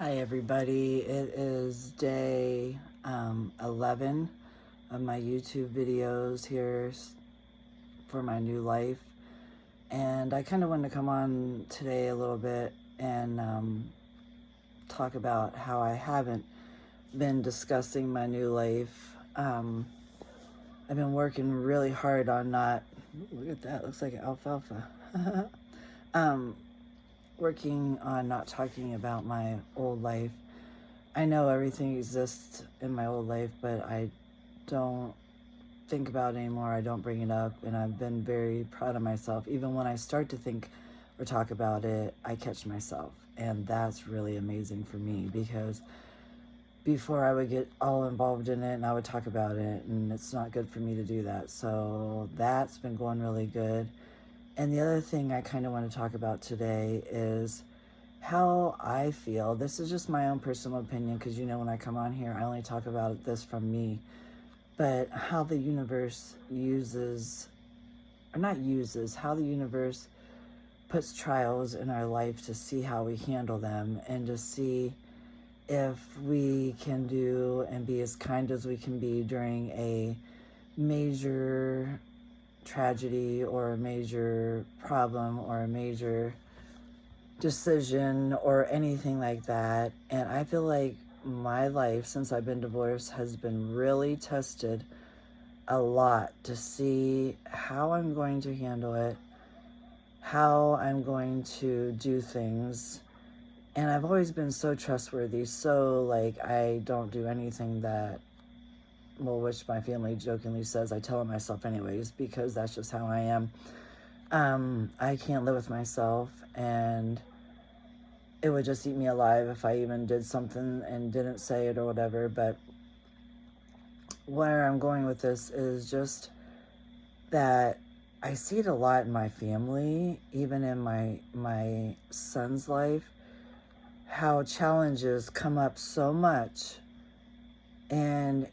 Hi, everybody. It is day 11 of my YouTube videos here for my new life. And I kind of wanted to come on today a little bit and talk about how I haven't been discussing my new life. I've been working really hard on not, ooh, look at that, looks like alfalfa. um, Working on not talking about my old life. I know everything exists in my old life, but I don't think about it anymore. I don't bring it up, and I've been very proud of myself. Even when I start to think or talk about it, I catch myself, and that's really amazing for me because before I would get all involved in it and I would talk about it, and it's not good for me to do that. So that's been going really good. And the other thing I kind of want to talk about today is how I feel. This is just my own personal opinion because, when I come on here, I only talk about this from me. But how the universe uses, or not uses, how the universe puts trials in our life to see how we handle them and to see if we can do and be as kind as we can be during a major tragedy or a major problem or a major decision or anything like that. And I feel like my life since I've been divorced has been really tested a lot to see how I'm going to handle it, how I'm going to do things. And I've always been so trustworthy, so like I don't do anything that, well, which my family jokingly says I tell myself anyways, because that's just how I am. I can't live with myself, and it would just eat me alive if I even did something and didn't say it or whatever. But where I'm going with this is just that I see it a lot in my family, even in my son's life, how challenges come up so much, and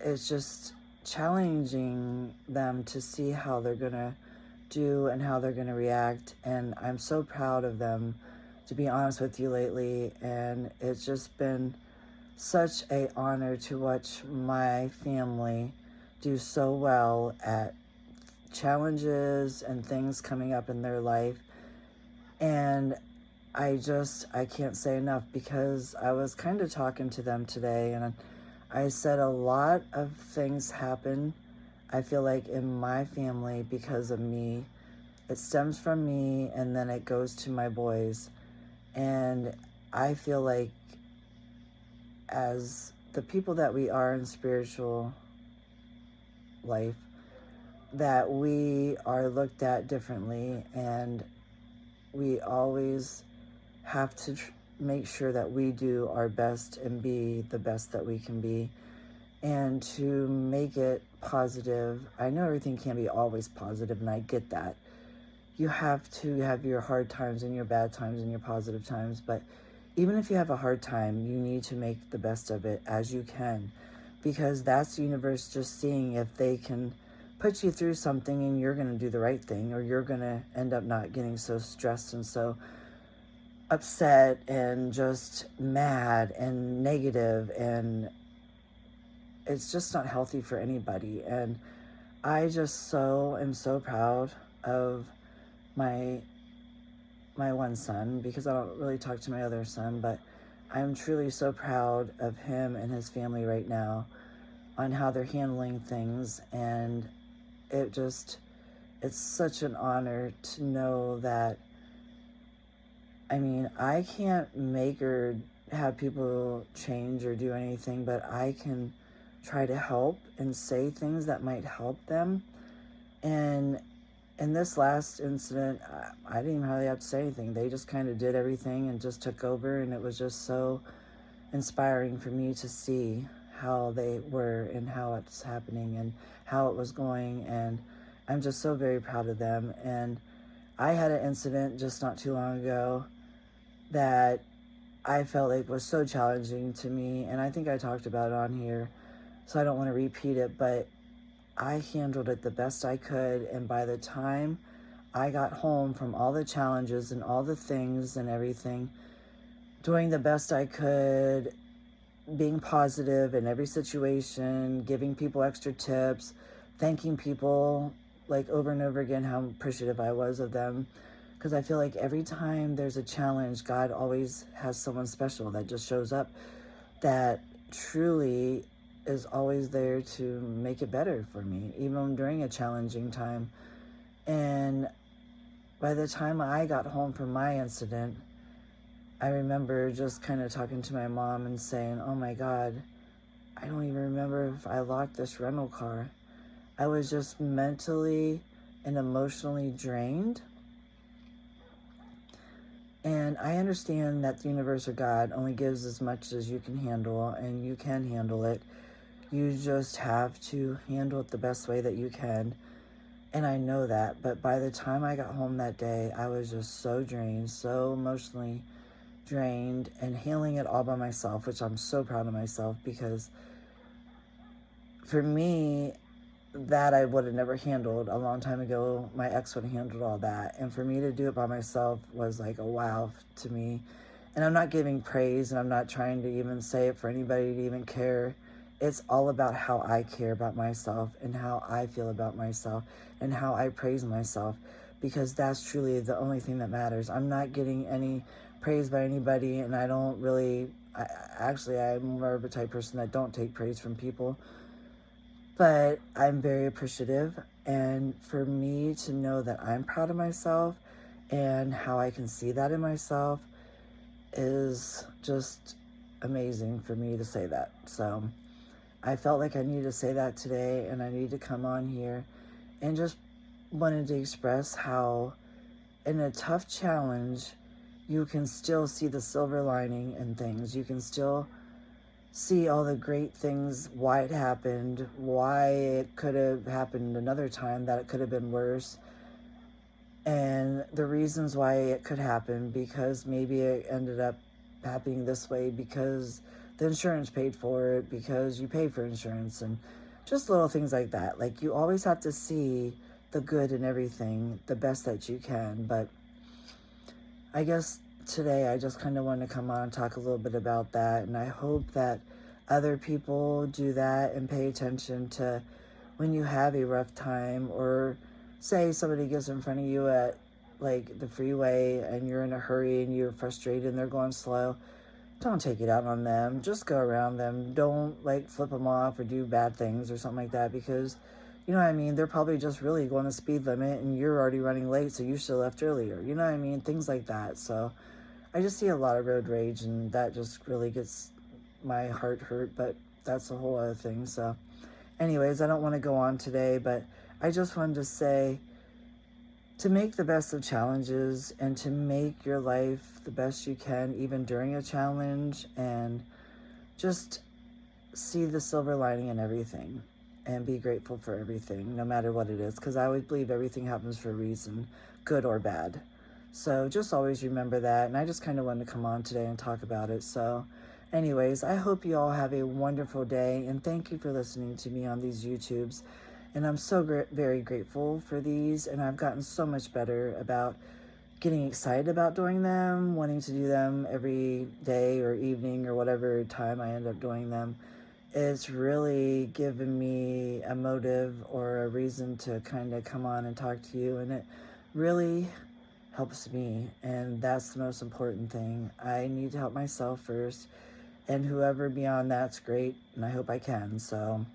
it's just challenging them to see how they're gonna do and how they're gonna react. And I'm so proud of them, to be honest with you, lately. And it's just been such a honor to watch my family do so well at challenges and things coming up in their life. And I can't say enough, because I was kind of talking to them today, and I said a lot of things happen, I feel like, in my family because of me. It stems from me, and then it goes to my boys. And I feel like as the people that we are in spiritual life, that we are looked at differently, and we always have to make sure that we do our best and be the best that we can be, and to make it positive. I know everything can't be always positive, and I get that. You have to have your hard times and your bad times and your positive times, but even if you have a hard time, you need to make the best of it as you can, because that's the universe just seeing if they can put you through something and you're going to do the right thing, or you're going to end up not getting so stressed and so upset and just mad and negative, and it's just not healthy for anybody. And I just am so proud of my one son, because I don't really talk to my other son, but I'm truly so proud of him and his family right now on how they're handling things. And it's such an honor to know that, I mean, I can't make or have people change or do anything, but I can try to help and say things that might help them. And in this last incident, I didn't even really have to say anything. They just kind of did everything and just took over, and it was just so inspiring for me to see how they were and how it's happening and how it was going. And I'm just so very proud of them. And I had an incident just not too long ago that I felt like was so challenging to me, and I think I talked about it on here, so I don't want to repeat it, but I handled it the best I could. And by the time I got home from all the challenges and all the things and everything, doing the best I could, being positive in every situation, giving people extra tips, thanking people like over and over again how appreciative I was of them. Because I feel like every time there's a challenge, God always has someone special that just shows up that truly is always there to make it better for me, even during a challenging time. And by the time I got home from my incident, I remember just kind of talking to my mom and saying, oh my God, I don't even remember if I locked this rental car. I was just mentally and emotionally drained. And I understand that the universe or God only gives as much as you can handle, and you can handle it. You just have to handle it the best way that you can. And I know that. But by the time I got home that day, I was just so drained, so emotionally drained, and handling it all by myself, which I'm so proud of myself, because for me, that I would have never handled a long time ago. My ex would have handled all that. And for me to do it by myself was like a wow to me. And I'm not giving praise, and I'm not trying to even say it for anybody to even care. It's all about how I care about myself and how I feel about myself and how I praise myself, because that's truly the only thing that matters. I'm not getting any praise by anybody, and I don't really, I'm more of a type person that don't take praise from people. But I'm very appreciative, and for me to know that I'm proud of myself and how I can see that in myself is just amazing for me to say that. So I felt like I needed to say that today, and I need to come on here and just wanted to express how in a tough challenge, you can still see the silver lining in things. You can still see all the great things, why it happened, why it could have happened another time, that it could have been worse, and the reasons why it could happen, because maybe it ended up happening this way because the insurance paid for it, because you paid for insurance, and just little things like that. Like, you always have to see the good in everything, the best that you can. But I guess today I just kind of want to come on and talk a little bit about that, and I hope that other people do that and pay attention to when you have a rough time, or say somebody gets in front of you at like the freeway and you're in a hurry and you're frustrated and they're going slow. Don't take it out on them. Just go around them. Don't like flip them off or do bad things or something like that, because you know what I mean, they're probably just really going the speed limit and you're already running late, so you should have left earlier. You know what I mean? Things like that. So I just see a lot of road rage, and that just really gets my heart hurt, but that's a whole other thing. So anyways, I don't want to go on today, but I just wanted to say to make the best of challenges and to make your life the best you can, even during a challenge, and just see the silver lining in everything and be grateful for everything, no matter what it is, because I always believe everything happens for a reason, good or bad. So just always remember that, and I just kind of wanted to come on today and talk about it. So anyways, I hope you all have a wonderful day, and thank you for listening to me on these YouTubes. And I'm so very grateful for these, and I've gotten so much better about getting excited about doing them, wanting to do them every day or evening or whatever time I end up doing them. It's really given me a motive or a reason to kind of come on and talk to you, and it really helps me, and that's the most important thing. I need to help myself first, and whoever beyond that's great, and I hope I can. So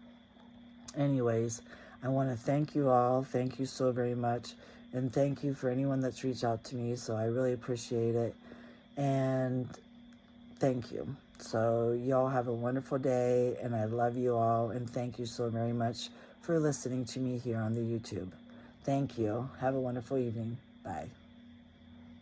anyways, I want to thank you all. Thank you so very much, and thank you for anyone that's reached out to me, so I really appreciate it, and thank you. So y'all have a wonderful day, and I love you all, and thank you so very much for listening to me here on the YouTube. Thank you. Have a wonderful evening. Bye.